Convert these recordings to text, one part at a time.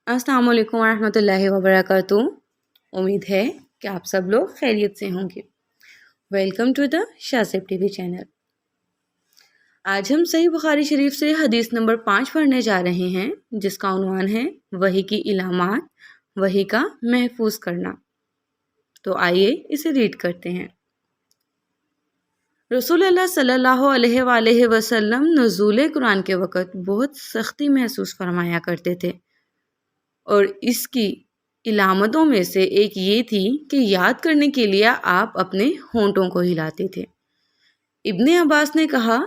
अस्सलाम वालेकुम वरहमतुल्लाहि वबरकातुहू। उम्मीद है कि आप सब लोग खैरियत से होंगे। वेलकम टू द शासिब टीवी चैनल। आज हम सही बुखारी शरीफ से हदीस नंबर 5 पढ़ने जा रहे हैं, जिसका उन्वान है वही की इलामात, वही का महफूज करना। तो आइए इसे रीड करते हैं। रसूलुल्लाह सल्लल्लाहु अलैहि वसल्लम नुज़ूल कुरान के वक़्त बहुत सख्ती महसूस फरमाया करते थे, और इसकी इलामतों में से एक ये थी कि याद करने के लिए आप अपने होंठों को हिलाते थे। इब्ने अब्बास ने कहा,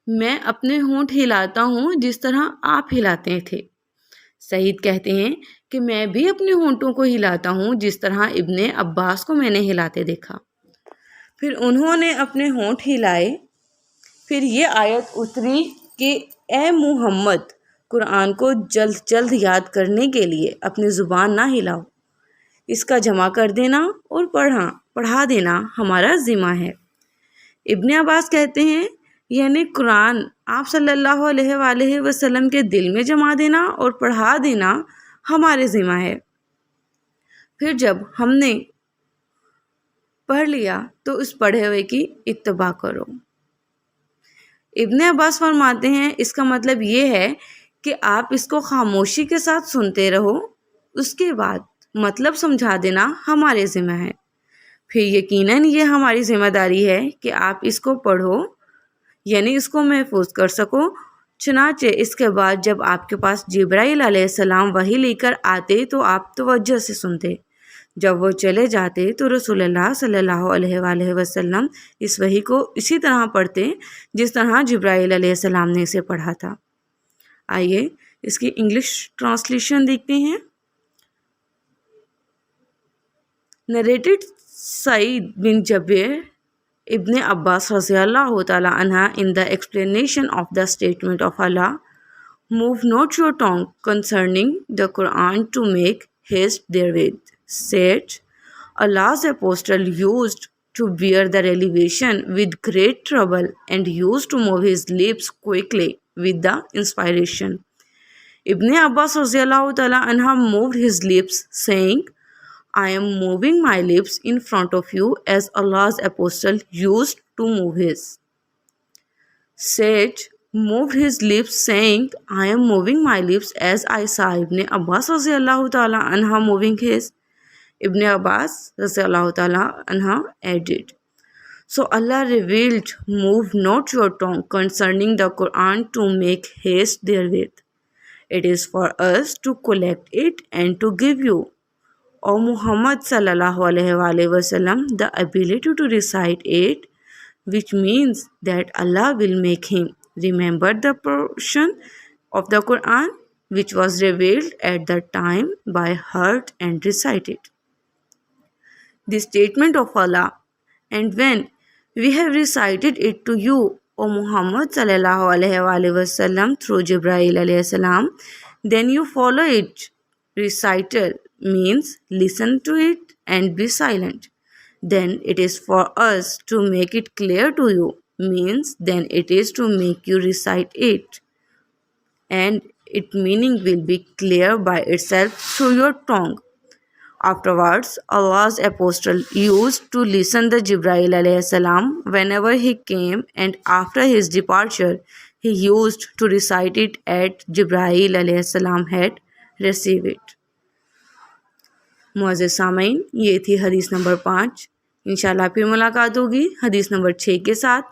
मैं अपने होंठ हिलाता हूँ जिस तरह आप हिलाते थे। सईद कहते हैं कि मैं भी अपने होंठों को हिलाता हूँ जिस तरह इब्ने अब्बास को मैंने हिलाते देखा। फिर उन्होंने अपने होंठ हिलाए। फिर ये आयत उतरी कि ए मुहम्मद, कुरान को जल्द जल्द याद करने के लिए अपनी ज़ुबान ना हिलाओ, इसका जमा कर देना और पढ़ा देना हमारा ज़िम्मा है। इब्ने अब्बास कहते हैं, यानी कुरान आप सल्लल्लाहु अलैहि वसल्लम के दिल में जमा देना और पढ़ा देना हमारे ज़िम्मा है। फिर जब हमने पढ़ लिया तो उस पढ़े हुए की इत्तबा करो। इब्ने अब्बास फरमाते हैं, इसका मतलब ये है कि आप इसको खामोशी के साथ सुनते रहो, उसके बाद मतलब समझा देना हमारे ज़िम्मा है। फिर यकीनन ये हमारी ज़िम्मेदारी है कि आप इसको पढ़ो, यानी इसको महफूज कर सको। चुनाचे इसके बाद जब आपके पास जिब्राइल अलैहिस्सलाम वही लेकर आते तो आप तवज्जो से सुनते। जब वो चले जाते तो रसूलुल्लाह सल्लल्लाहु अलैहि वसल्लम इस वही को इसी तरह पढ़ते जिस तरह जिब्राइल अलैहिस्सलाम ने इसे पढ़ा था। आइए इसकी इंग्लिश ट्रांसलेशन देखते हैं। नरेटेड सईद बिन जबीर Ibn Abbas रज़ियल्लाहु ताला अन्हा in the explanation of the statement of Allah, move not your tongue concerning the Quran to make haste therewith, said, Allah's apostle used to bear the revelation with great trouble and used to move his lips quickly with the inspiration. Ibn Abbas रज़ियल्लाहु ताला अन्हा moved his lips, saying, I am moving my lips in front of you as Allah's apostle used to move his. Said, moved his lips, saying, I am moving my lips as I saw Ibn Abbas radiallahu ta'ala anha moving his. Ibn Abbas radiallahu ta'ala anha added, so Allah revealed, move not your tongue concerning the Quran to make haste therewith. It is for us to collect it and to give you, O Muhammad sallallahu alaihi wasallam, the ability to recite it, which means that Allah will make him remember the portion of the Quran which was revealed at the time by heart and recited. The statement of Allah, and when we have recited it to you, O Muhammad sallallahu alaihi wasallam, through Jibreel alayhi salam, then you follow it. Recital means listen to it and be silent. Then it is for us to make it clear to you, means then it is to make you recite it, and its meaning will be clear by itself through your tongue. Afterwards, Allah's apostle used to listen to Jibreel alayhi salam whenever he came, and after his departure, he used to recite it at Jibreel alayhi salam had received it. मुअज़्ज़िज़ सामईन, ये थी हदीस number 5। इंशाल्लाह फिर मुलाकात होगी हदीस number 6 के साथ।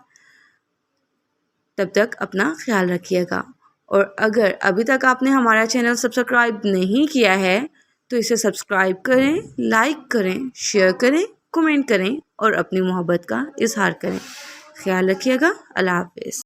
तब तक अपना ख्याल रखिएगा, और अगर अभी तक आपने हमारा चैनल सब्सक्राइब नहीं किया है तो इसे सब्सक्राइब करें, लाइक करें, शेयर करें, कमेंट करें और अपनी मोहब्बत का इजहार करें। ख्याल रखिएगा। अल्लाह हाफ़िज़।